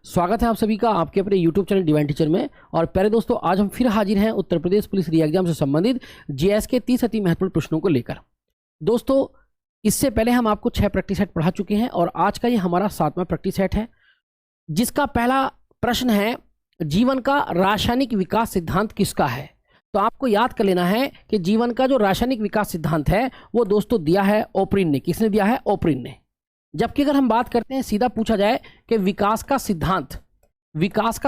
स्वागत है आप सभी का आपके अपने YouTube चैनल डिवाइन टीचर में। और प्यारे दोस्तों, आज हम फिर हाजिर हैं उत्तर प्रदेश पुलिस री एग्जाम से संबंधित जीएस के 30 अति महत्वपूर्ण प्रश्नों को लेकर। दोस्तों, इससे पहले हम आपको 6 प्रैक्टिस सेट पढ़ा चुके हैं और आज का ये हमारा 7वां प्रैक्टिस सेट है, जिसका पहला प्रश्न है जीवन का रासायनिक विकास सिद्धांत किसका है। तो आपको याद कर लेना है कि जीवन का जो रासायनिक विकास सिद्धांत है वो दोस्तों दिया है ओपरिन ने। किसने दिया है? ओपरिन ने। जबकि अगर हम बात करते हैं, सीधा पूछा जाए कि विकास का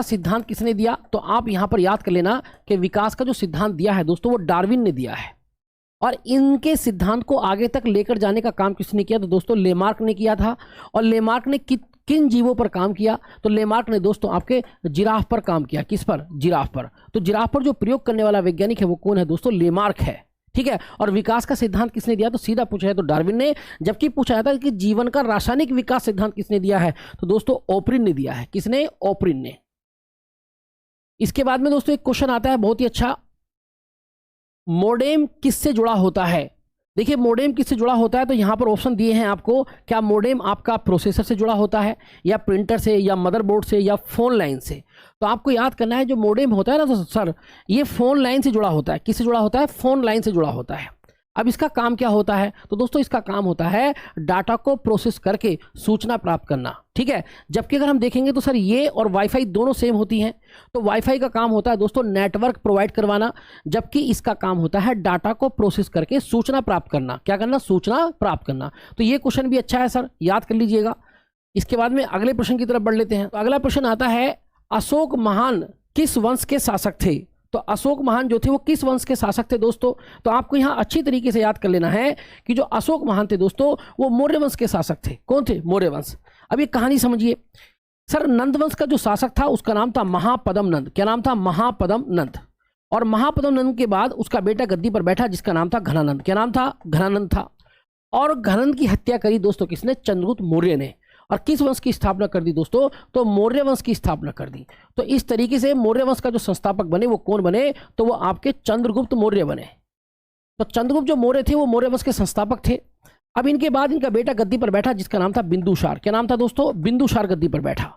सिद्धांत किसने दिया, तो आप यहां पर याद कर लेना कि विकास का जो सिद्धांत दिया है दोस्तों वो डार्विन ने दिया है। और इनके सिद्धांत को आगे तक लेकर जाने का काम किसने किया? तो दोस्तों लेमार्क ने किया था। और लेमार्क ने किन जीवों पर काम किया? तो लेमार्क ने दोस्तों आपके जिराफ पर काम किया। किस पर? जिराफ पर। तो जिराफ पर जो प्रयोग करने वाला वैज्ञानिक है वो कौन है दोस्तों? लेमार्क है। ठीक है। और विकास का सिद्धांत किसने दिया? तो सीधा पूछा है तो डार्विन ने। जबकि पूछा जाता है कि जीवन का रासायनिक विकास सिद्धांत किसने दिया है, तो दोस्तों ओपरिन ने दिया है। किसने? ओपरिन ने। इसके बाद में दोस्तों एक क्वेश्चन आता है बहुत ही अच्छा, मोडेम किससे जुड़ा होता है? देखिए मोडेम किससे जुड़ा होता है, तो यहां पर ऑप्शन दिए हैं आपको। क्या मोडेम आपका प्रोसेसर से जुड़ा होता है, या प्रिंटर से, या मदरबोर्ड से, या फोन लाइन से? तो आपको याद करना है जो मोडेम होता है ना तो सर ये फोन लाइन से जुड़ा होता है। किससे जुड़ा होता है? फोन लाइन से जुड़ा होता है। अब इसका काम क्या होता है? तो दोस्तों इसका काम होता है डाटा को प्रोसेस करके सूचना प्राप्त करना। ठीक है। जबकि अगर हम देखेंगे तो सर ये और वाईफाई दोनों सेम होती हैं। तो वाईफाई का काम होता है दोस्तों नेटवर्क प्रोवाइड करवाना, जबकि इसका काम होता है डाटा को प्रोसेस करके सूचना प्राप्त करना। क्या करना? सूचना प्राप्त करना। तो ये क्वेश्चन भी अच्छा है सर, याद कर लीजिएगा। इसके बाद में अगले प्रश्न की तरफ बढ़ लेते हैं। तो अगला प्रश्न आता है, अशोक महान किस वंश के शासक थे? तो अशोक महान जो थे वो किस वंश के शासक थे दोस्तों? तो आपको यहां अच्छी तरीके से याद कर लेना है कि जो अशोक महान थे दोस्तों वो मौर्य वंश के शासक थे। कौन थे? मौर्य वंश। अब ये कहानी समझिए। सर नंद वंश का जो शासक था उसका नाम था महापद्म नंद। क्या नाम था? महापद्म नंद। और महापद्म नंद के बाद उसका बेटा गद्दी पर बैठा जिसका नाम था घनानंद। क्या नाम था? घनानंद था। और घनानंद की हत्या करी दोस्तों किसने? चंद्रगुप्त मौर्य ने। और किस वंश की स्थापना कर दी दोस्तों? तो मौर्य वंश की स्थापना कर दी। तो इस तरीके से मौर्य वंश का जो संस्थापक बने वो कौन बने? तो वो आपके चंद्रगुप्त मौर्य बने। तो चंद्रगुप्त जो मौर्य थे वो मौर्य वंश के संस्थापक थे। अब इनके बाद इनका बेटा गद्दी पर बैठा जिसका नाम था बिंदुसार। क्या नाम था दोस्तों? बिंदुसार गद्दी पर बैठा।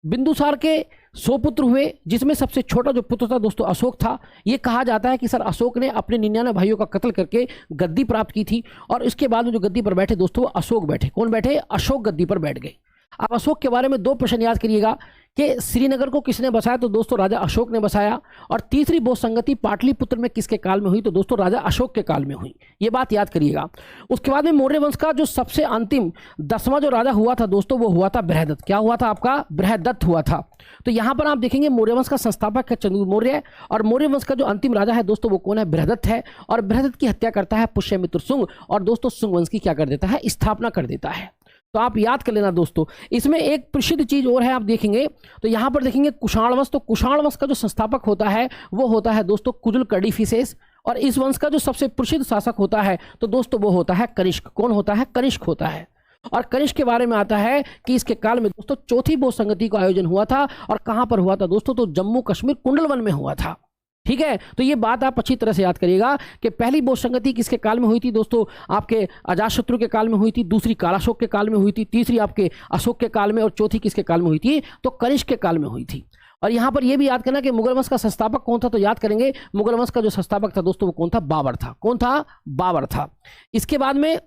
बिंदुसार के 100 पुत्र हुए, जिसमें सबसे छोटा जो पुत्र था दोस्तों अशोक था। ये कहा जाता है कि सर अशोक ने अपने 99 भाइयों का कत्ल करके गद्दी प्राप्त की थी। और इसके बाद जो गद्दी पर बैठे दोस्तों वो अशोक बैठे। कौन बैठे? अशोक गद्दी पर बैठ गए। अब अशोक के बारे में 2 प्रश्न याद करिएगा कि श्रीनगर को किसने बसाया? तो दोस्तों राजा अशोक ने बसाया। और तीसरी बोध संगति पाटलिपुत्र में किसके काल में हुई? तो दोस्तों राजा अशोक के काल में हुई। ये बात याद करिएगा। उसके बाद में मौर्य वंश का जो सबसे अंतिम 10वां जो राजा हुआ था दोस्तों वो हुआ था बृहदत्त। क्या हुआ था आपका? बृहदत्त हुआ था। तो यहां पर आप देखेंगे मौर्य वंश का संस्थापक है चंद्रगुप्त मौर्य, और मौर्य वंश का जो अंतिम राजा है दोस्तों वो कौन है? बृहदत्त है। और बृहदत्त की हत्या करता है पुष्यमित्र शुंग, और दोस्तों शुंग वंश की क्या कर देता है? स्थापना कर देता है। तो आप याद कर लेना दोस्तों। इसमें एक प्रसिद्ध चीज और है, आप देखेंगे तो यहां पर देखेंगे कुषाण वंश। तो कुषाण वंश का जो संस्थापक होता है वो होता है दोस्तों कुजुल कर्डिफिसेस। और इस वंश का जो सबसे प्रसिद्ध शासक होता है तो दोस्तों वो होता है कनिष्क। कौन होता है? कनिष्क होता है। और कनिष्क के बारे में आता है कि इसके काल में दोस्तों चौथी बोध संगति का आयोजन हुआ था। और कहां पर हुआ था दोस्तों? तो जम्मू कश्मीर कुंडलवन में हुआ था। ठीक है। तो ये बात आप अच्छी तरह से याद करिएगा कि पहली बोध संगति किसके काल में हुई थी दोस्तों? आपके अजातशत्रु के काल में हुई थी, दूसरी कालाशोक के काल में हुई थी, तीसरी आपके अशोक के काल में, और चौथी किसके काल में हुई थी? तो कनिष्क के काल में हुई थी। और यहां पर यह भी याद करना कि मुगल वंश का संस्थापक कौन था? तो याद करेंगे मुगल वंश का जो संस्थापक था दोस्तों वो कौन था? बाबर था। कौन था? बाबर था। इसके बाद में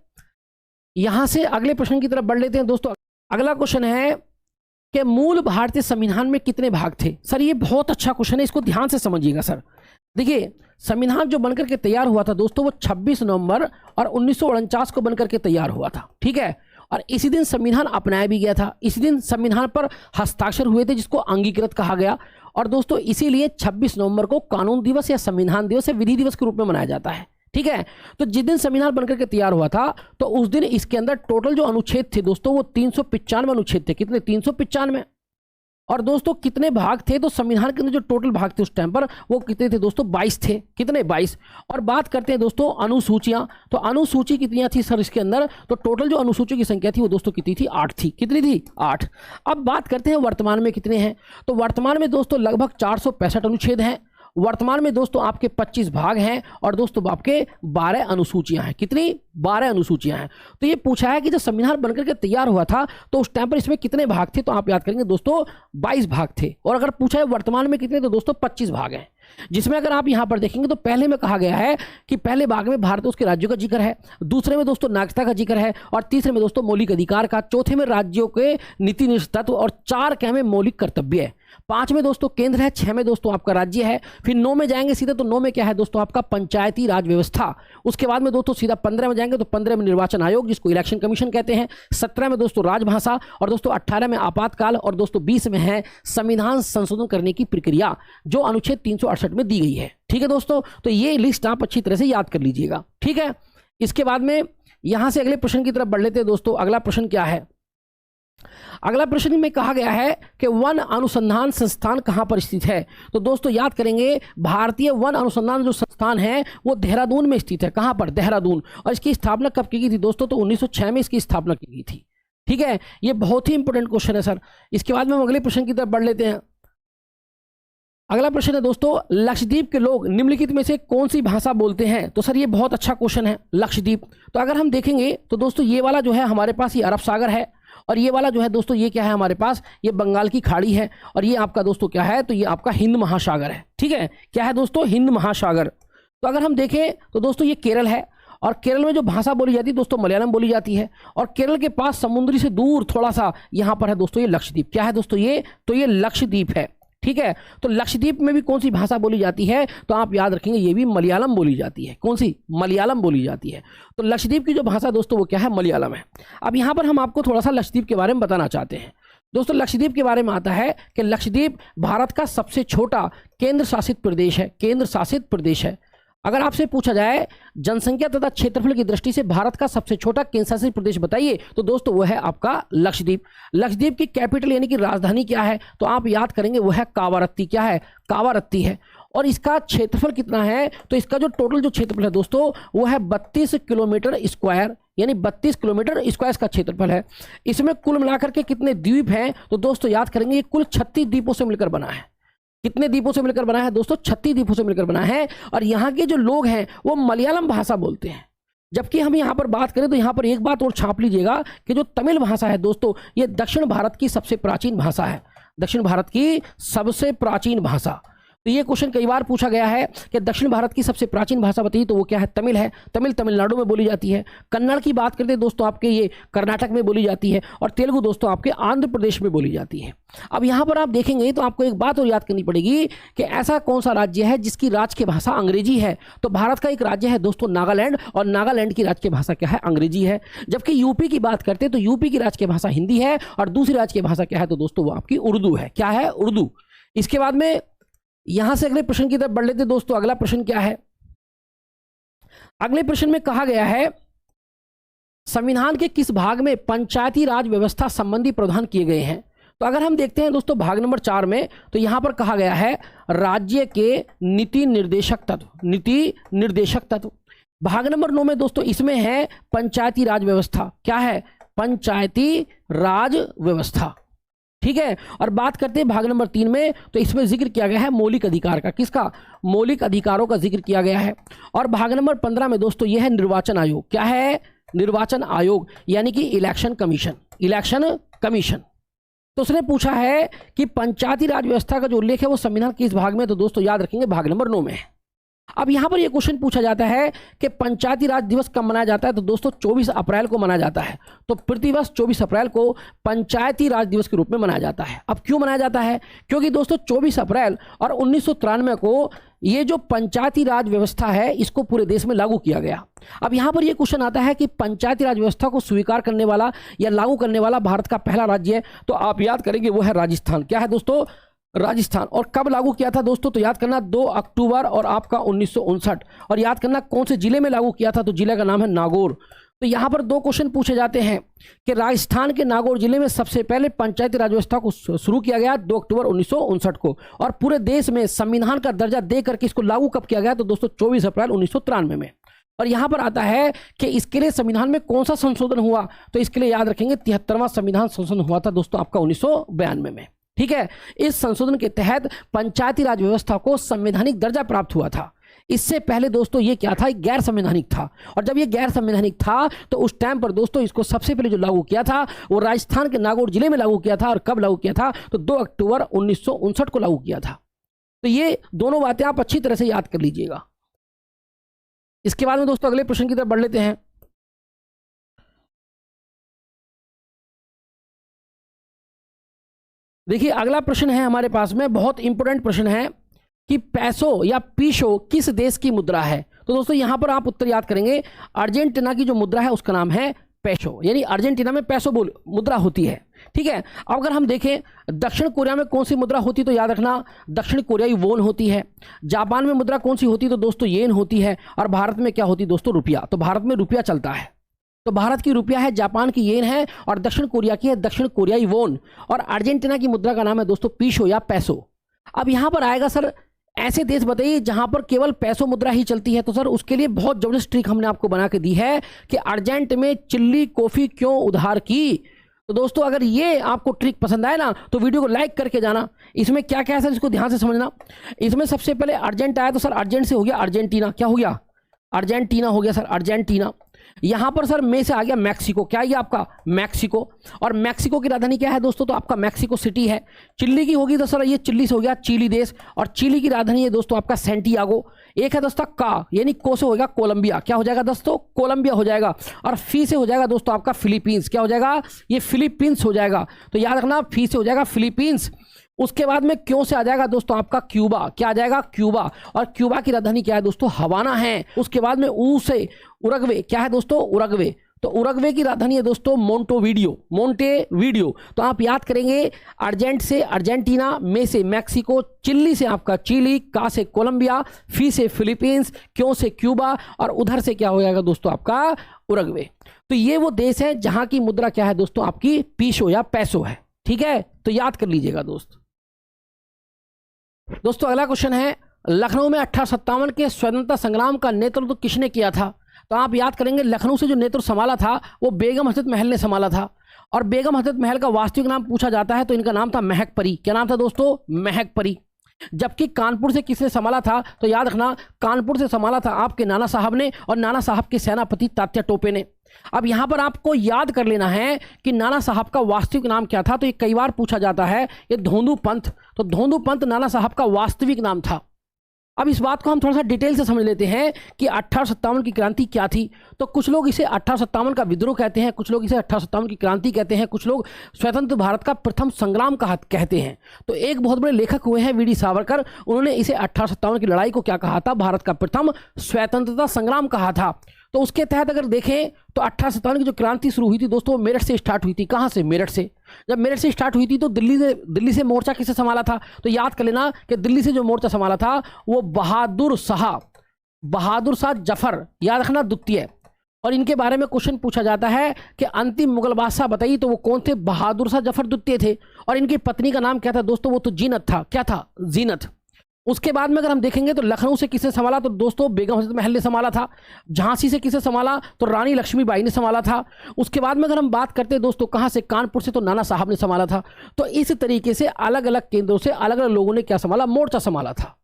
यहां से अगले प्रश्न की तरफ बढ़ लेते हैं दोस्तों। अगला क्वेश्चन है कि मूल भारतीय संविधान में कितने भाग थे? सर ये बहुत अच्छा क्वेश्चन है, इसको ध्यान से समझिएगा सर। देखिए संविधान जो बनकर के तैयार हुआ था दोस्तों वो 26 नवंबर और 1949 को बनकर के तैयार हुआ था। ठीक है। और इसी दिन संविधान अपनाया भी गया था। इसी दिन संविधान पर हस्ताक्षर हुए थे जिसको अंगीकृत कहा गया। और दोस्तों इसीलिए 26 नवंबर को कानून दिवस या संविधान दिवस या विधि दिवस के रूप में मनाया जाता है। ठीक है। तो जिस दिन संविधान बनकर के तैयार हुआ था तो उस दिन इसके अंदर टोटल जो अनुच्छेद थे दोस्तों वो 395 अनुच्छेद थे। कितने? 395। और दोस्तों कितने भाग थे? तो संविधान के अंदर जो टोटल भाग थे उस टाइम पर वो कितने थे दोस्तों? 22 थे। कितने? 22। और बात करते हैं दोस्तों अनुसूचियां। तो अनुसूची कितनी थी सर इसके अंदर? तो टोटल जो अनुसूची की संख्या थी वो दोस्तों कितनी थी? 8 थी। कितनी थी? 8। अब बात करते हैं वर्तमान में कितने हैं। तो वर्तमान में दोस्तों लगभग 465 अनुच्छेद हैं। वर्तमान में दोस्तों आपके 25 भाग हैं और दोस्तों आपके 12 अनुसूचियां हैं। कितनी? 12 अनुसूचियां हैं। तो ये पूछा है कि जब संविधान बनकर के तैयार हुआ था तो उस टाइम पर इसमें कितने भाग थे, तो आप याद करेंगे दोस्तों 22 भाग थे। और अगर पूछा है वर्तमान में कितने, तो दोस्तों 25 भाग हैं। जिसमें अगर आप यहां पर देखेंगे तो पहले में कहा गया है कि पहले भाग में भारत उसके राज्यों का जिक्र है, दूसरे में दोस्तों नागरिकता का जिक्र है, और तीसरे में दोस्तों मौलिक अधिकार का, चौथे में राज्यों के नीति निष्ठ तत्व, और 4 क्या में मौलिक कर्तव्य है, 5 में दोस्तों केंद्र है, 6 में दोस्तों आपका राज्य है, फिर 9 में जाएंगे सीधे तो 9 में क्या है दोस्तों आपका पंचायती राज व्यवस्था। उसके बाद में दोस्तों सीधा 15 में जाएंगे तो 15 में निर्वाचन आयोग जिसको इलेक्शन कमीशन कहते हैं, 17 में दोस्तों राजभाषा, और दोस्तों 18 में आपातकाल, और दोस्तों 20 में है संविधान संशोधन करने की प्रक्रिया जो अनुच्छेद 368 में दी गई है। ठीक है दोस्तों, तो ये लिस्ट आप अच्छी तरह से याद कर लीजिएगा। ठीक है, इसके बाद में यहां से अगले प्रश्न की तरफ बढ़ लेते हैं दोस्तों। अगला प्रश्न क्या है? अगला प्रश्न में कहा गया है कि वन अनुसंधान संस्थान कहां पर स्थित है। तो दोस्तों याद करेंगे भारतीय वन अनुसंधान जो संस्थान है वो देहरादून में स्थित है। कहां पर? देहरादून। और इसकी स्थापना कब की गई थी दोस्तों? तो 1906 में इसकी स्थापना की गई थी। ठीक है, ये बहुत ही इंपॉर्टेंट क्वेश्चन है सर। इसके बाद में हम अगले प्रश्न की तरफ बढ़ लेते हैं। अगला प्रश्न है दोस्तों, लक्षद्वीप के लोग निम्नलिखित में से कौन सी भाषा बोलते हैं? तो सर ये बहुत अच्छा क्वेश्चन है। लक्षद्वीप, तो अगर हम देखेंगे तो दोस्तों ये वाला जो है हमारे पास ये अरब सागर है, और ये वाला जो है दोस्तों ये क्या है हमारे पास, ये बंगाल की खाड़ी है, और ये आपका दोस्तों क्या है, तो ये आपका हिंद महासागर है। ठीक है, क्या है दोस्तों? हिंद महासागर। तो अगर हम देखें तो दोस्तों ये केरल है, और केरल में जो भाषा बोली जाती है दोस्तों मलयालम बोली जाती है, और केरल के पास समुद्री से दूर थोड़ा सा यहाँ पर है दोस्तों ये लक्षद्वीप। क्या है दोस्तों ये? तो ये लक्षद्वीप है। ठीक है, तो लक्षद्वीप में भी कौन सी भाषा बोली जाती है? तो आप याद रखेंगे ये भी मलयालम बोली जाती है। कौन सी? मलयालम बोली जाती है। तो लक्षद्वीप की जो भाषा दोस्तों वो क्या है? मलयालम है। अब यहाँ पर हम आपको थोड़ा सा लक्षद्वीप के बारे में बताना चाहते हैं। दोस्तों लक्षद्वीप के बारे में आता है कि लक्षद्वीप भारत का सबसे छोटा केंद्र शासित प्रदेश है। केंद्र शासित प्रदेश है। अगर आपसे पूछा जाए जनसंख्या तथा क्षेत्रफल की दृष्टि से भारत का सबसे छोटा केंद्र शासित प्रदेश बताइए, तो दोस्तों वो है आपका लक्षद्वीप। लक्षद्वीप की कैपिटल यानी कि राजधानी क्या है? तो आप याद करेंगे वो है कावारत्ती। क्या है? कावारत्ती है। और इसका क्षेत्रफल कितना है? तो इसका जो टोटल जो क्षेत्रफल है दोस्तों वो है 32 किलोमीटर स्क्वायर, यानी 32 किलोमीटर स्क्वायर इसका क्षेत्रफल है। इसमें कुल मिलाकर के कितने द्वीप हैं? तो दोस्तों याद करेंगे ये कुल 36 द्वीपों से मिलकर बना है। कितने द्वीपों से मिलकर बना है दोस्तों? 36 द्वीपों से मिलकर बना है। और यहाँ के जो लोग हैं वो मलयालम भाषा बोलते हैं। जबकि हम यहाँ पर बात करें तो यहाँ पर एक बात और छाप लीजिएगा कि जो तमिल भाषा है दोस्तों ये दक्षिण भारत की सबसे प्राचीन भाषा है। दक्षिण भारत की सबसे प्राचीन भाषा। तो ये क्वेश्चन कई बार पूछा गया है कि दक्षिण भारत की सबसे प्राचीन भाषा बताइए, तो वो क्या है? तमिल है। तमिल तमिलनाडु में बोली जाती है। कन्नड़ की बात करते हैं दोस्तों आपके ये कर्नाटक में बोली जाती है, और तेलुगु दोस्तों आपके आंध्र प्रदेश में बोली जाती है। अब यहाँ पर आप देखेंगे तो आपको एक बात और याद करनी पड़ेगी कि ऐसा कौन सा राज्य है जिसकी राज्य की भाषा अंग्रेजी है। तो भारत का एक राज्य है दोस्तों नागालैंड, और नागालैंड की राज्य की भाषा क्या है? अंग्रेजी है। जबकि यूपी की बात करते हैं तो यूपी की राज्य की भाषा हिंदी है, और दूसरी राज्य की भाषा क्या है? तो दोस्तों वो आपकी उर्दू है। क्या है? उर्दू। इसके बाद में यहां से अगले प्रश्न की तरफ बढ़ लेते दोस्तों। अगला प्रश्न क्या है? अगले प्रश्न में कहा गया है संविधान के किस भाग में पंचायती राज व्यवस्था संबंधी प्रावधान किए गए हैं? तो अगर हम देखते हैं दोस्तों भाग नंबर 4 में, तो यहां पर कहा गया है राज्य के नीति निर्देशक तत्व। नीति निर्देशक तत्व। भाग नंबर 9 में दोस्तों इसमें है पंचायती राज व्यवस्था। क्या है? पंचायती राज व्यवस्था। ठीक है, और बात करते हैं भाग नंबर 3 में, तो इसमें जिक्र किया गया है मौलिक अधिकार का। किसका? मौलिक अधिकारों का जिक्र किया गया है। और भाग नंबर 15 में दोस्तों यह है निर्वाचन आयोग। क्या है? निर्वाचन आयोग, यानी कि इलेक्शन कमीशन। Election commission. तो उसने पूछा है कि पंचायती राज व्यवस्था का जो उल्लेख है वो संविधान के किस भाग में? तो दोस्तों याद रखेंगे भाग नंबर 9 में है। अब यहां पर यह क्वेश्चन पूछा जाता है कि पंचायती राज दिवस कब मनाया जाता है? तो दोस्तों 24 अप्रैल को मनाया जाता है। तो प्रतिवर्ष 24 अप्रैल को पंचायती राज दिवस के रूप में मनाया जाता है। अब क्यों मनाया जाता है? क्योंकि दोस्तों 24 अप्रैल और 1993 को ये जो पंचायती राज व्यवस्था है इसको पूरे देश में लागू किया गया। अब यहां पर यह क्वेश्चन आता है कि पंचायती राज व्यवस्था को स्वीकार करने वाला या लागू करने वाला भारत का पहला राज्य है, तो आप याद करेंगे वो है राजस्थान। क्या है दोस्तों? राजस्थान। और कब लागू किया था दोस्तों? तो याद करना 2 अक्टूबर और आपका 1959। और याद करना कौन से जिले में लागू किया था? तो जिले का नाम है नागौर। तो यहां पर 2 क्वेश्चन पूछे जाते हैं कि राजस्थान के नागौर जिले में सबसे पहले पंचायती राज व्यवस्था को शुरू किया गया 2 अक्टूबर 1959 को, और पूरे देश में संविधान का दर्जा देकर के इसको लागू कब किया गया? तो दोस्तों 24 अप्रैल 1993 में। और यहां पर आता है कि इसके लिए संविधान में कौन सा संशोधन हुआ? तो इसके लिए याद रखेंगे 73वां संविधान संशोधन हुआ था दोस्तों आपका 1992 में। ठीक है। इस संशोधन के तहत पंचायती राज व्यवस्था को संवैधानिक दर्जा प्राप्त हुआ था। इससे पहले दोस्तों ये क्या था, गैर संवैधानिक था। और जब ये गैर संवैधानिक था तो उस टाइम पर दोस्तों इसको सबसे पहले जो लागू किया था वो राजस्थान के नागौर जिले में लागू किया था। और कब लागू किया था, तो 2 अक्टूबर 1959 को लागू किया था। तो ये दोनों बातें आप अच्छी तरह से याद कर लीजिएगा। इसके बाद में दोस्तों अगले प्रश्न की तरफ बढ़ लेते हैं। देखिए अगला प्रश्न है हमारे पास में, बहुत इंपॉर्टेंट प्रश्न है कि पैसो या पीसो किस देश की मुद्रा है। तो दोस्तों यहां पर आप उत्तर याद करेंगे, अर्जेंटीना की जो मुद्रा है उसका नाम है पेसो, यानी अर्जेंटीना में पैसो मुद्रा होती है। ठीक है। अब अगर हम देखें दक्षिण कोरिया में कौन सी मुद्रा होती, तो याद रखना दक्षिण कोरियाई वोन होती है। जापान में मुद्रा कौन सी होती, तो दोस्तों येन होती है। और भारत में क्या होती दोस्तों, रुपया। तो भारत में रुपया चलता है, तो भारत की रुपया है, जापान की येन है और दक्षिण कोरिया की है दक्षिण कोरियाई वोन। और अर्जेंटीना की मुद्रा का नाम है दोस्तों पीसो या पैसो। अब यहां पर आएगा सर ऐसे देश बताइए जहां पर केवल पैसो मुद्रा ही चलती है। तो सर उसके लिए बहुत जबरदस्त ट्रिक हमने आपको बना के दी है कि अर्जेंट में चिल्ली कॉफी क्यों उधार की। तो दोस्तों अगर ये आपको ट्रिक पसंद आए ना तो वीडियो को लाइक करके जाना। इसमें क्या क्या है सर, इसको ध्यान से समझना। इसमें सबसे पहले अर्जेंट आया तो सर अर्जेंट से हो गया अर्जेंटीना, क्या हो गया, अर्जेंटीना हो गया सर, अर्जेंटीना। यहां पर सर में से आ गया मैक्सिको, क्या है आपका मैक्सिको। और मैक्सिको की राजधानी क्या है दोस्तों, तो आपका मैक्सिको सिटी है। चिल्ली की होगी तो सर ये चिल्ली से हो गया चिली देश, और चिली की राजधानी है दोस्तों आपका सैंटियागो। एक है दोस्तों का, यानी को से हो जाएगा कोलंबिया, क्या हो जाएगा दोस्तों, कोलंबिया हो जाएगा। और फी से हो जाएगा दोस्तों आपका फिलीपींस, क्या हो जाएगा, ये फिलीपींस हो जाएगा। तो याद रखना फी से हो जाएगा फिलीपींस। उसके बाद में क्यों से आ जाएगा दोस्तों आपका क्यूबा, क्या आ जाएगा, क्यूबा। और क्यूबा की राजधानी क्या है दोस्तों, हवाना है। उसके बाद में ऊ से उरुग्वे, क्या है दोस्तों, उरुग्वे। तो उरुग्वे की राजधानी है दोस्तों मोंटेवीडियो। तो आप याद करेंगे अर्जेंट से अर्जेंटीना, में से मैक्सिको, चिल्ली से आपका चिली, का से कोलंबिया, फी से फिलीपींस, क्यों से क्यूबा, और उधर से क्या हो जाएगा दोस्तों आपका उरुग्वे। तो ये वो देश है जहां की मुद्रा क्या है दोस्तों आपकी पीसो या पैसो है। ठीक है, तो याद कर लीजिएगा दोस्तों अगला क्वेश्चन है, लखनऊ में 1857 के स्वतंत्रता संग्राम का नेतृत्व किसने किया था। तो आप याद करेंगे लखनऊ से जो नेतृत्व संभाला था वो बेगम हजरत महल ने संभाला था। और बेगम हजरत महल का वास्तविक नाम पूछा जाता है तो इनका नाम था महक परी। क्या नाम था दोस्तों, महक परी। जबकि कानपुर से किसने संभाला था, तो याद रखना कानपुर से संभाला था आपके नाना साहब ने, और नाना साहब के सेनापति तात्या टोपे ने। अब यहां पर आपको याद कर लेना है कि नाना साहब का वास्तविक नाम क्या था। तो ये कई बार पूछा जाता है, ये धोंदू पंत। तो धोंदू पंत नाना साहब का वास्तविक नाम था। अब इस बात को हम थोड़ा सा डिटेल से समझ लेते हैं कि 1857 की क्रांति क्या थी। तो कुछ लोग इसे 1857 का विद्रोह कहते हैं, कुछ लोग इसे 1857 की क्रांति कहते हैं, कुछ लोग स्वतंत्र भारत का प्रथम संग्राम कहते हैं। तो एक बहुत बड़े लेखक हुए हैं वीडी सावरकर, उन्होंने इसे 1857 की लड़ाई को क्या कहा था, भारत का प्रथम स्वतंत्रता संग्राम कहा था। तो उसके तहत अगर देखें तो 1857 की जो क्रांति शुरू हुई थी दोस्तों मेरठ से स्टार्ट हुई थी। कहाँ से, मेरठ से। जब मेरठ से स्टार्ट हुई थी तो दिल्ली से मोर्चा किसे संभाला था, तो याद कर लेना कि दिल्ली से जो मोर्चा संभाला था वो बहादुर शाह जफर, याद रखना, द्वितीय। और इनके बारे में क्वेश्चन पूछा जाता है कि अंतिम मुगल बादशाह बताइए, तो वो कौन थे, बहादुर शाह जफर द्वितीय थे। और इनकी पत्नी का नाम क्या था दोस्तों, वो तो जीनत था, क्या था, जीनत। उसके बाद में अगर हम देखेंगे तो लखनऊ से किसने संभाला, तो दोस्तों बेगम हजरत महल ने संभाला था। झांसी से किसने संभाला, तो रानी लक्ष्मीबाई ने संभाला था। उसके बाद में अगर हम बात करते हैं दोस्तों कहाँ से, कानपुर से, तो नाना साहब ने संभाला था। तो इस तरीके से अलग अलग केंद्रों से अलग अलग लोगों ने क्या संभाला, मोर्चा संभाला था।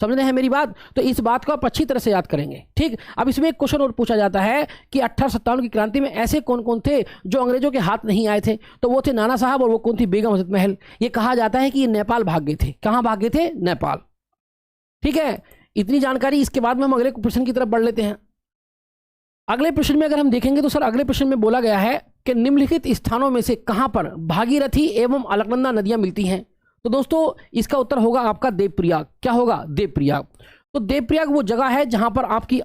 समझ रहे हैं मेरी बात। तो इस बात को आप अच्छी तरह से याद करेंगे। ठीक, अब इसमें एक क्वेश्चन और पूछा जाता है कि 1857 की क्रांति में ऐसे कौन कौन थे जो अंग्रेजों के हाथ नहीं आए थे। तो वो थे नाना साहब, और वो कौन थी, बेगम हजरत महल। ये कहा जाता है कि ये नेपाल भाग गए थे। कहाँ भाग गए थे, नेपाल। ठीक है, इतनी जानकारी। इसके बाद में हम अगले प्रश्न की तरफ बढ़ लेते हैं। अगले प्रश्न में अगर हम देखेंगे तो सर अगले प्रश्न में बोला गया है कि निम्नलिखित स्थानों में से कहां पर भागीरथी एवं अलकनंदा नदियां मिलती हैं। तो दोस्तों इसका उत्तर होगा आपका देवप्रयाग। क्या होगा, देवप्रयाग। तो देवप्रयाग वो जगह है जहां पर आपकी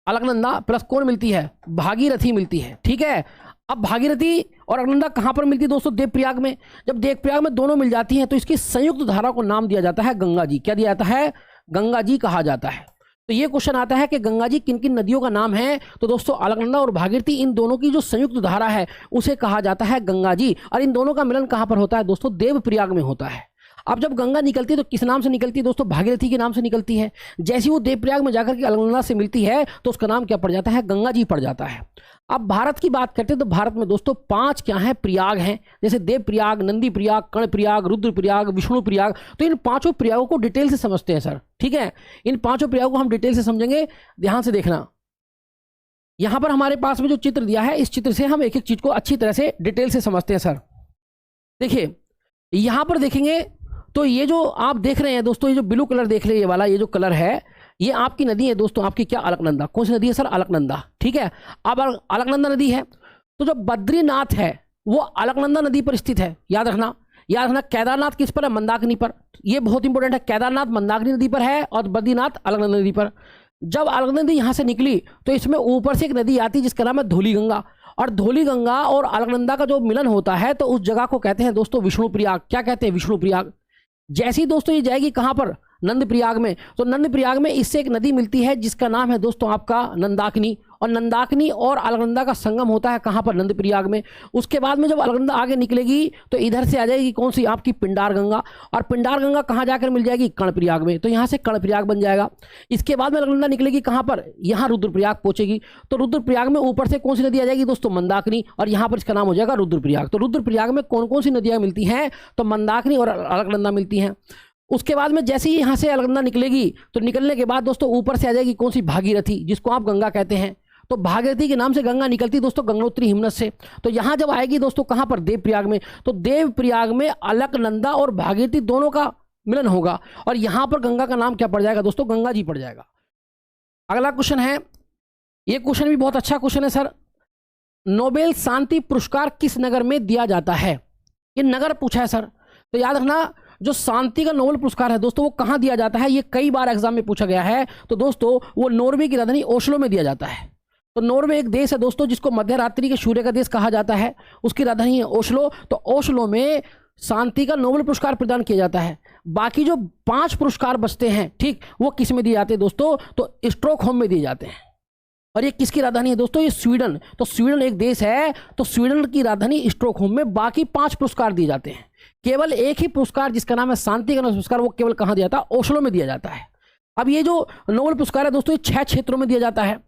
अलकनंदा प्लस कौन मिलती है, भागीरथी मिलती है। ठीक है, अब भागीरथी और अलकनंदा कहां पर मिलती है दोस्तों, देवप्रयाग में। जब देवप्रयाग में दोनों मिल जाती हैं तो इसकी संयुक्त धारा को नाम दिया जाता है गंगा जी। क्या दिया जाता है, गंगा जी कहा जाता है। तो ये क्वेश्चन आता है कि गंगा जी किन किन नदियों का नाम है। तो दोस्तों अलकनंदा और भागीरथी, इन दोनों की जो संयुक्त धारा है उसे कहा जाता है गंगा जी। और इन दोनों का मिलन कहां पर होता है दोस्तों, देवप्रयाग में होता है। अब जब गंगा निकलती है तो किस नाम से निकलती है दोस्तों, भागीरथी के नाम से निकलती है। जैसी वो देवप्रयाग में जाकर के अलकनंदा से मिलती है तो उसका नाम क्या पड़ जाता है, गंगा जी पड़ जाता है। अब भारत की बात करते हैं तो भारत में दोस्तों 5 क्या हैं, प्रयाग हैं, जैसे देव प्रयाग, नंदी प्रयाग, कर्ण प्रयाग, रुद्र प्रयाग, विष्णु प्रयाग। तो इन 5 प्रयागों को डिटेल से समझते हैं सर, ठीक है। इन 5 प्रयागों को हम डिटेल से समझेंगे, ध्यान से देखना। यहां पर हमारे पास में जो चित्र दिया है, इस चित्र से हम एक एक चीज को अच्छी तरह से डिटेल से समझते हैं सर। देखिए यहां पर देखेंगे तो ये जो आप देख रहे हैं दोस्तों, ये जो ब्लू कलर देख रहे हैं, ये वाला ये जो कलर है, ये आपकी नदी है दोस्तों, आपकी क्या, अलकनंदा। कौन सी नदी है सर? अलकनंदा, ठीक है। अब अलकनंदा नदी है तो जो बद्रीनाथ है वो अलकनंदा नदी पर स्थित है, याद रखना। याद रखना केदारनाथ किस पर है? मंदाकिनी पर। ये बहुत इंपॉर्टेंट है, केदारनाथ मंदाकिनी नदी पर है और बद्रीनाथ अलकनंदा नदी पर। जब अलकनंदा नदी यहाँ से निकली तो इसमें ऊपर से एक नदी आती है जिसका नाम है धौली गंगा, और धौली गंगा और अलकनंदा का जो मिलन होता है तो उस जगह को कहते हैं दोस्तों विष्णु प्रयाग। क्या कहते हैं? विष्णु प्रयाग। जैसी दोस्तों ये जाएगी कहां पर? नंद प्रयाग में। तो नंद प्रयाग में इससे एक नदी मिलती है जिसका नाम है दोस्तों आपका नंदाकिनी, और नंदाकिनी और अलकनंदा का संगम होता है कहां पर? नंद प्रयाग में। उसके बाद में जब अलकनंदा आगे निकलेगी तो इधर से आ जाएगी कौन सी? आपकी पिंडार गंगा, और पिंडार गंगा कहां जाकर मिल जाएगी? कर्णप्रयाग में। तो यहां से कर्णप्रयाग बन जाएगा। इसके बाद में अलकनंदा निकलेगी कहां पर? यहां रुद्रप्रयाग पहुंचेगी। तो रुद्रप्रयाग में ऊपर से कौन सी नदी आ जाएगी दोस्तों? मंदाकिनी, और यहां पर इसका नाम हो जाएगा रुद्रप्रयाग। तो रुद्रप्रयाग में कौन कौन सी नदियां मिलती हैं? तो मंदाकिनी और अलकनंदा मिलती हैं। उसके बाद में जैसे ही यहाँ से अलकनंदा निकलेगी तो निकलने के बाद दोस्तों ऊपर से आ जाएगी कौन सी? भागीरथी, जिसको आप गंगा कहते हैं। तो भागीरथी के नाम से गंगा निकलती दोस्तों गंगोत्री हिमनद से। तो यहाँ जब आएगी दोस्तों कहाँ पर? देवप्रयाग में। तो देवप्रयाग में अलकनंदा और भागीरथी दोनों का मिलन होगा, और यहाँ पर गंगा का नाम क्या पड़ जाएगा दोस्तों? गंगा जी पड़ जाएगा। अगला क्वेश्चन है, ये क्वेश्चन भी बहुत अच्छा क्वेश्चन है सर। नोबेल शांति पुरस्कार किस नगर में दिया जाता है? ये नगर पूछा है सर। तो याद रखना, जो शांति का नोबेल पुरस्कार है दोस्तों वो कहाँ दिया जाता है? ये कई बार एग्जाम में पूछा गया है। तो दोस्तों वो नॉर्वे की राजधानी ओस्लो में दिया जाता है। तो नॉर्वे एक देश है दोस्तों जिसको मध्य रात्रि के सूर्य का देश कहा जाता है, उसकी राजधानी है ओस्लो। तो ओस्लो में शांति का नोबेल पुरस्कार प्रदान किया जाता है। बाकी जो 5 पुरस्कार बचते हैं, ठीक, वो किस में दिए जाते हैं दोस्तों? तो स्टॉकहोम में दिए जाते हैं। और ये किसकी राजधानी है दोस्तों? ये स्वीडन। तो स्वीडन एक देश है, तो स्वीडन की राजधानी स्टॉकहोम में। बाकी 5 पुरस्कार दिए जाते हैं। केवल एक ही पुरस्कार जिसका नाम है शांति का नोबेल पुरस्कार, वो केवल कहाँ दिया जाता है? ओस्लो में दिया जाता है। अब ये जो नोबेल पुरस्कार है दोस्तों, ये 6 क्षेत्रों में दिया जाता है।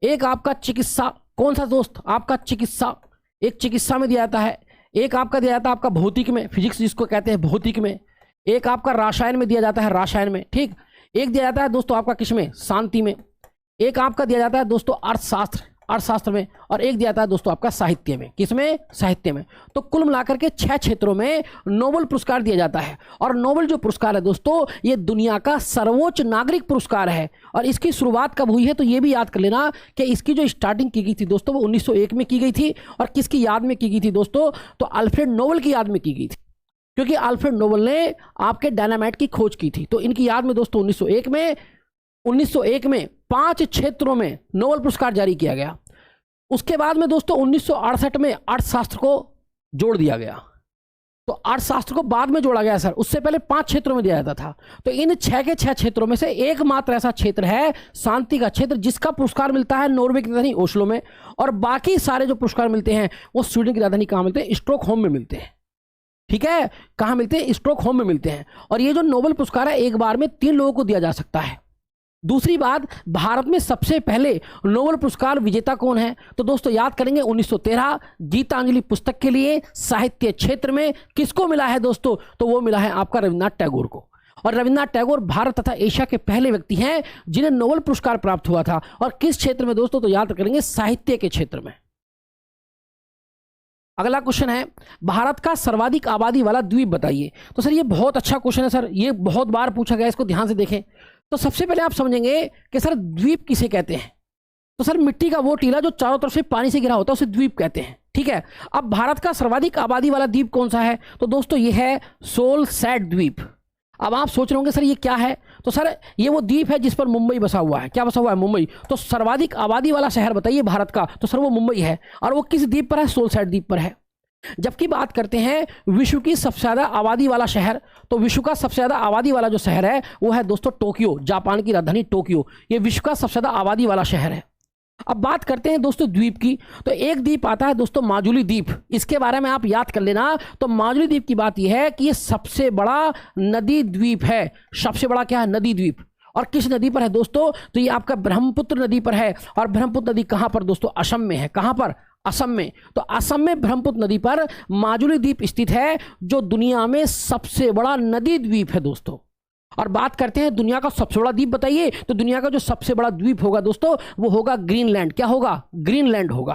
एक आपका चिकित्सा, कौन सा दोस्त? आपका चिकित्सा, एक चिकित्सा में दिया जाता है। एक आपका दिया जाता है आपका भौतिक में, फिजिक्स जिसको कहते हैं भौतिक में। एक आपका रसायन में दिया जाता है, रसायन में, ठीक। एक दिया जाता है दोस्तों आपका किस में? शांति में। एक आपका दिया जाता है दोस्तों अर्थशास्त्र, अर्थशास्त्र में। और एक दिया जाता है दोस्तों आपका साहित्य में। किसमें? साहित्य में। तो कुल मिलाकर के 6 क्षेत्रों में नोबेल पुरस्कार दिया जाता है। और नोबेल जो पुरस्कार है दोस्तों, ये दुनिया का सर्वोच्च नागरिक पुरस्कार है। और इसकी शुरुआत कब हुई है तो ये भी याद कर लेना कि इसकी जो स्टार्टिंग की गई थी दोस्तों वो 1901 में की गई थी। और किसकी याद में की गई थी दोस्तों? तो अल्फ्रेड नोबेल की याद में की गई थी, क्योंकि अल्फ्रेड नोबेल ने आपके डायनामाइट की खोज की थी। तो इनकी याद में दोस्तों 1901 में 5 क्षेत्रों में नोबेल पुरस्कार जारी किया गया। उसके बाद में दोस्तों 1968 में अर्थशास्त्र को जोड़ दिया गया। तो अर्थशास्त्र को बाद में जोड़ा गया सर, उससे पहले 5 क्षेत्रों में दिया जाता था। तो इन 6 के 6 क्षेत्रों में से एकमात्र ऐसा क्षेत्र है शांति का क्षेत्र जिसका पुरस्कार मिलता है नॉर्वे की राजधानी ओस्लो में। और बाकी सारे जो पुरस्कार मिलते हैं वो स्वीडन की राजधानी कहाँ मिलते हैं? स्टॉकहोम में मिलते हैं, ठीक है। कहाँ मिलते हैं? स्टॉकहोम में मिलते हैं। और ये जो नोबेल पुरस्कार है एक बार में 3 लोगों को दिया जा सकता है। दूसरी बात, भारत में सबसे पहले नोबेल पुरस्कार विजेता कौन है? तो दोस्तों याद करेंगे 1913 गीतांजलि पुस्तक के लिए साहित्य क्षेत्र में किसको मिला है दोस्तों? तो वो मिला है आपका रविन्द्रनाथ टैगोर को। और रविन्द्रनाथ टैगोर भारत तथा एशिया के पहले व्यक्ति हैं जिन्हें नोबेल पुरस्कार प्राप्त हुआ था। और किस क्षेत्र में दोस्तों? तो याद करेंगे साहित्य के क्षेत्र में। अगला क्वेश्चन है, भारत का सर्वाधिक आबादी वाला द्वीप बताइए। तो सर ये बहुत अच्छा क्वेश्चन है सर, ये बहुत बार पूछा गया, इसको ध्यान से देखें। तो सबसे पहले आप समझेंगे कि सर द्वीप किसे कहते हैं। तो सर मिट्टी का वो टीला जो चारों तरफ से पानी से घिरा होता है उसे द्वीप कहते हैं, ठीक है। अब भारत का सर्वाधिक आबादी वाला द्वीप कौन सा है? तो दोस्तों ये है सोलसैट द्वीप। अब आप सोच रहे होंगे सर ये क्या है? तो सर ये वो द्वीप है जिस पर मुंबई बसा हुआ है। क्या बसा हुआ है? मुंबई। तो सर्वाधिक आबादी वाला शहर बताइए भारत का, तो सर वो मुंबई है। और वो किस द्वीप पर है? सोलसैट द्वीप पर है। जबकि बात करते हैं विश्व की सबसे ज्यादा आबादी वाला शहर, तो विश्व का सबसे ज्यादा आबादी वाला जो शहर है वो है दोस्तों टोक्यो, जापान की राजधानी टोक्यो। ये विश्व का सबसे ज्यादा आबादी वाला शहर है। अब बात करते हैं दोस्तों द्वीप की, तो एक द्वीप आता है दोस्तों माजुली द्वीप। इसके बारे में आप याद कर लेना। तो माजुली द्वीप की बात यह है कि ये सबसे बड़ा नदी द्वीप है। सबसे बड़ा क्या है? नदी द्वीप। और किस नदी पर है दोस्तों? तो ये आपका ब्रह्मपुत्र नदी पर है। और ब्रह्मपुत्र नदी कहां पर दोस्तों? असम में है। कहां पर? असम में। तो असम में ब्रह्मपुत्र नदी पर माजुली द्वीप स्थित है, जो दुनिया में सबसे बड़ा नदी द्वीप है दोस्तों। और बात करते हैं दुनिया का सबसे बड़ा द्वीप बताइए, तो दुनिया का जो सबसे बड़ा द्वीप होगा दोस्तों वो होगा ग्रीनलैंड। क्या होगा? ग्रीनलैंड होगा।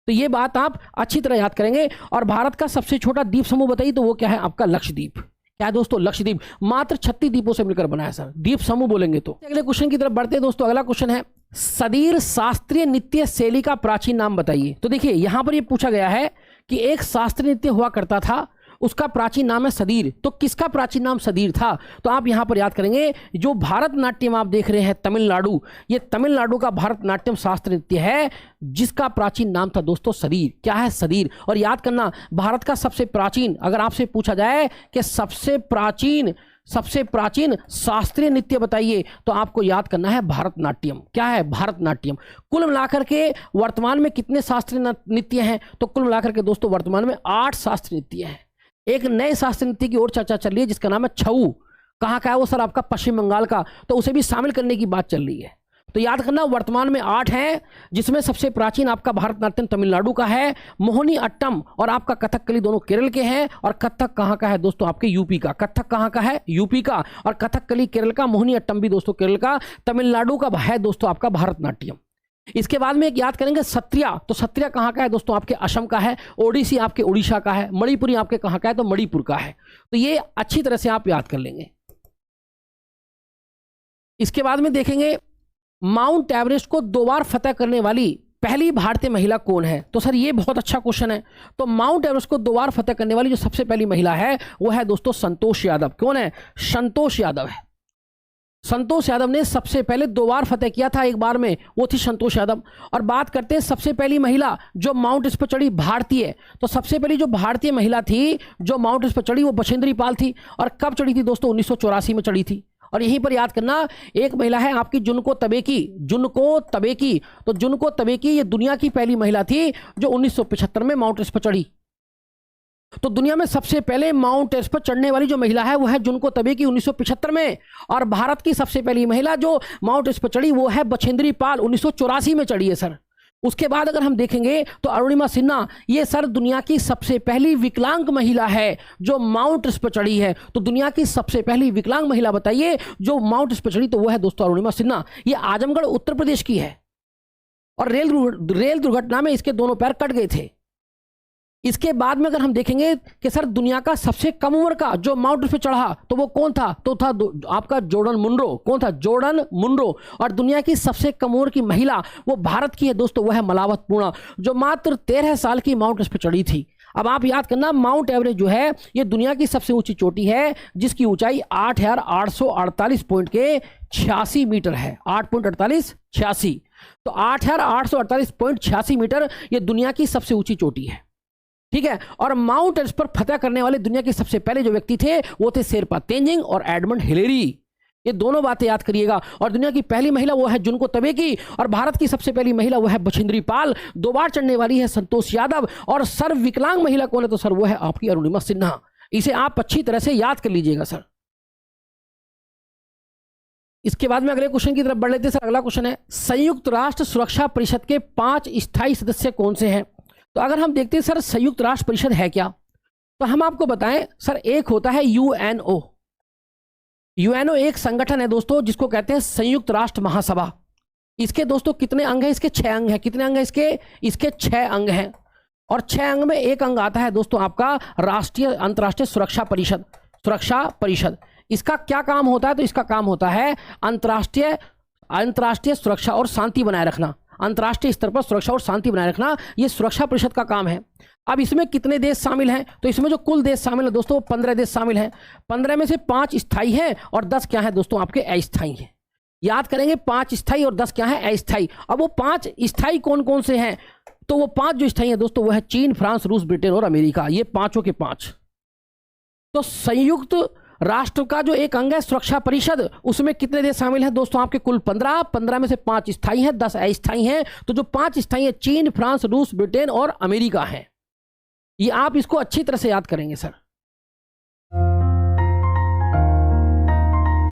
तो ये बात आप अच्छी तरह याद करेंगे। और भारत का सबसे छोटा द्वीप समूह बताइए, तो वो क्या है? आपका लक्षद्वीप। क्या है दोस्तों? लक्षद्वीप। मात्र 36 द्वीपों से मिलकर बना है सर, द्वीप समूह बोलेंगे तो। अगले क्वेश्चन की तरफ बढ़ते हैं दोस्तों। अगला क्वेश्चन है सदीर शास्त्रीय नृत्य शैली का प्राचीन नाम बताइए। तो देखिए यहां पर ये पूछा गया है कि एक शास्त्रीय नृत्य हुआ करता था, उसका प्राचीन नाम है सदीर। तो किसका प्राचीन नाम सदीर था? तो आप यहां पर याद करेंगे, जो भारतनाट्यम आप देख रहे हैं तमिलनाडु, ये तमिलनाडु का भारतनाट्यम शास्त्रीय नृत्य है, जिसका प्राचीन नाम था दोस्तों सदीर। क्या है? सदीर। और याद करना, भारत का सबसे प्राचीन, अगर आपसे पूछा जाए कि सबसे प्राचीन शास्त्रीय नृत्य बताइए, तो आपको याद करना है भारतनाट्यम। क्या है? भारतनाट्यम। कुल मिलाकर के वर्तमान में कितने शास्त्रीय नृत्य हैं? तो कुल मिलाकर के दोस्तों वर्तमान में 8 शास्त्रीय नृत्य हैं। एक नए शास्त्रीय नृत्य की ओर चर्चा चल रही है, जिसका नाम है छऊ। कहाँ का है वो सर? आपका पश्चिम बंगाल का। तो उसे भी शामिल करने की बात चल रही है। तो याद करना, वर्तमान में 8 हैं, जिसमें सबसे प्राचीन आपका भारतनाट्यम तमिलनाडु का है, मोहिनी अट्टम और आपका कथकली दोनों केरल के हैं। और कथक कहाँ का है दोस्तों? आपके यूपी का। कथक कहाँ का है? यूपी का। और कथकली केरल का, मोहिनी अट्टम भी दोस्तों केरल का, तमिलनाडु का है दोस्तों आपका भारतनाट्यम। इसके बाद में एक याद करेंगे सत्रिया। तो सत्रिया कहाँ का है दोस्तों? आपके असम का है। ओडिसी आपके उड़ीसा का है। मणिपुरी आपके कहाँ का है? तो मणिपुर का है। तो ये अच्छी तरह से आप याद कर लेंगे। इसके बाद में देखेंगे माउंट एवरेस्ट को 2 बार फतेह करने वाली पहली भारतीय महिला कौन है? तो सर ये बहुत अच्छा क्वेश्चन है। तो माउंट एवरेस्ट को 2 बार फतेह करने वाली जो सबसे पहली महिला है वो है दोस्तों संतोष यादव। कौन है? संतोष यादव है। संतोष यादव ने सबसे पहले 2 बार फतेह किया था, एक बार में, वो थी संतोष यादव। और बात करते हैं सबसे पहली महिला जो माउंट एवरेस्ट पर चढ़ी भारतीय, तो सबसे पहली जो भारतीय महिला थी जो माउंट एवरेस्ट पर चढ़ी वो बछेंद्री पाल थी। और कब चढ़ी थी दोस्तों? 1984 में चढ़ी थी। और यहीं पर याद करना, एक महिला है आपकी जुनको तबेकी। जुनको तबेकी, तो जुनको तबेकी ये दुनिया की पहली महिला थी जो 1975 में माउंट एवरेस्ट पर चढ़ी। तो दुनिया में सबसे पहले माउंट एवरेस्ट पर चढ़ने वाली जो महिला है वो है जुनको तबेकी 1975 में। और भारत की सबसे पहली महिला जो माउंट एवरेस्ट पर चढ़ी वो है बछेंद्री पाल, 1984 में चढ़ी है सर। उसके बाद अगर हम देखेंगे तो अरुणिमा सिन्हा, ये सर दुनिया की सबसे पहली विकलांग महिला है जो माउंट एवरेस्ट पर चढ़ी है। तो दुनिया की सबसे पहली विकलांग महिला बताइए जो माउंट एवरेस्ट पर चढ़ी, तो वो है दोस्तों अरुणिमा सिन्हा। ये आजमगढ़ उत्तर प्रदेश की है। और रेल दुर्घटना में इसके दोनों पैर कट गए थे। इसके बाद में अगर हम देखेंगे कि सर दुनिया का सबसे कम उम्र का जो माउंट एवरेस्ट पे चढ़ा, तो वो कौन था? तो था आपका जॉर्डन मुनरो। कौन था? Jordan Munro. और दुनिया की सबसे कम उम्र की महिला वो भारत की है दोस्तों, वो है मलावत पूर्णा, जो मात्र 13 साल की माउंट एवरेस्ट पे चढ़ी थी। अब आप याद करना, माउंट एवरेस्ट जो है ये दुनिया की सबसे ऊंची चोटी है, जिसकी ऊंचाई 8,848.86 मीटर है। 8.4886। तो 8,848.86 मीटर ये दुनिया की सबसे ऊंची चोटी है। ठीक है। और माउंट एवरेस्ट पर फतेह करने वाले दुनिया के सबसे पहले जो व्यक्ति थे वो थे शेरपा तेंजिंग और एडमंड हिलेरी। ये दोनों बातें याद करिएगा। और दुनिया की पहली महिला वो है जुनको तबेकी, और भारत की सबसे पहली महिला वो है बछेंद्री पाल। 2 बार चढ़ने वाली है संतोष यादव। और सर विकलांग महिला कौन है? तो सर वो है आपकी अरुणिमा सिन्हा। इसे आप अच्छी तरह से याद कर लीजिएगा सर। इसके बाद में अगले क्वेश्चन की तरफ बढ़ लेते हैं सर। अगला क्वेश्चन है संयुक्त राष्ट्र सुरक्षा परिषद के 5 स्थायी सदस्य कौन से हैं? तो अगर हम देखते हैं सर संयुक्त राष्ट्र परिषद है क्या, तो हम आपको बताएं सर, एक होता है यूएनओ। यूएनओ एक संगठन है दोस्तों जिसको कहते हैं संयुक्त राष्ट्र महासभा। इसके दोस्तों कितने अंग हैं? इसके 6 अंग हैं। कितने अंग हैं इसके 6 अंग हैं। और 6 अंग में एक अंग आता है दोस्तों आपका अंतर्राष्ट्रीय सुरक्षा परिषद। इसका क्या काम होता है? तो इसका काम होता है अंतर्राष्ट्रीय सुरक्षा और शांति बनाए रखना। अंतर्राष्ट्रीय स्तर पर सुरक्षा और शांति बनाए रखना ये सुरक्षा परिषद का काम है। अब इसमें कितने देश शामिल हैं? तो इसमें जो कुल देश शामिल है दोस्तों 15 देश शामिल हैं। 15 में से 5 स्थायी हैं और 10 क्या है दोस्तों आपके अस्थायी हैं। याद करेंगे 5 स्थायी और 10 क्या है अस्थायी। अब वो 5 स्थायी कौन कौन से हैं? तो वो 5 जो स्थायी हैं दोस्तों वो है चीन, फ्रांस, रूस, ब्रिटेन और अमेरिका। ये पांचों के 5। तो संयुक्त राष्ट्र का जो एक अंग है सुरक्षा परिषद, उसमें कितने देश शामिल हैं दोस्तों? आपके कुल 15 में से 5 स्थायी हैं, 10 अस्थायी हैं। तो जो 5 स्थायी हैं चीन, फ्रांस, रूस, ब्रिटेन और अमेरिका हैं। ये आप इसको अच्छी तरह से याद करेंगे सर।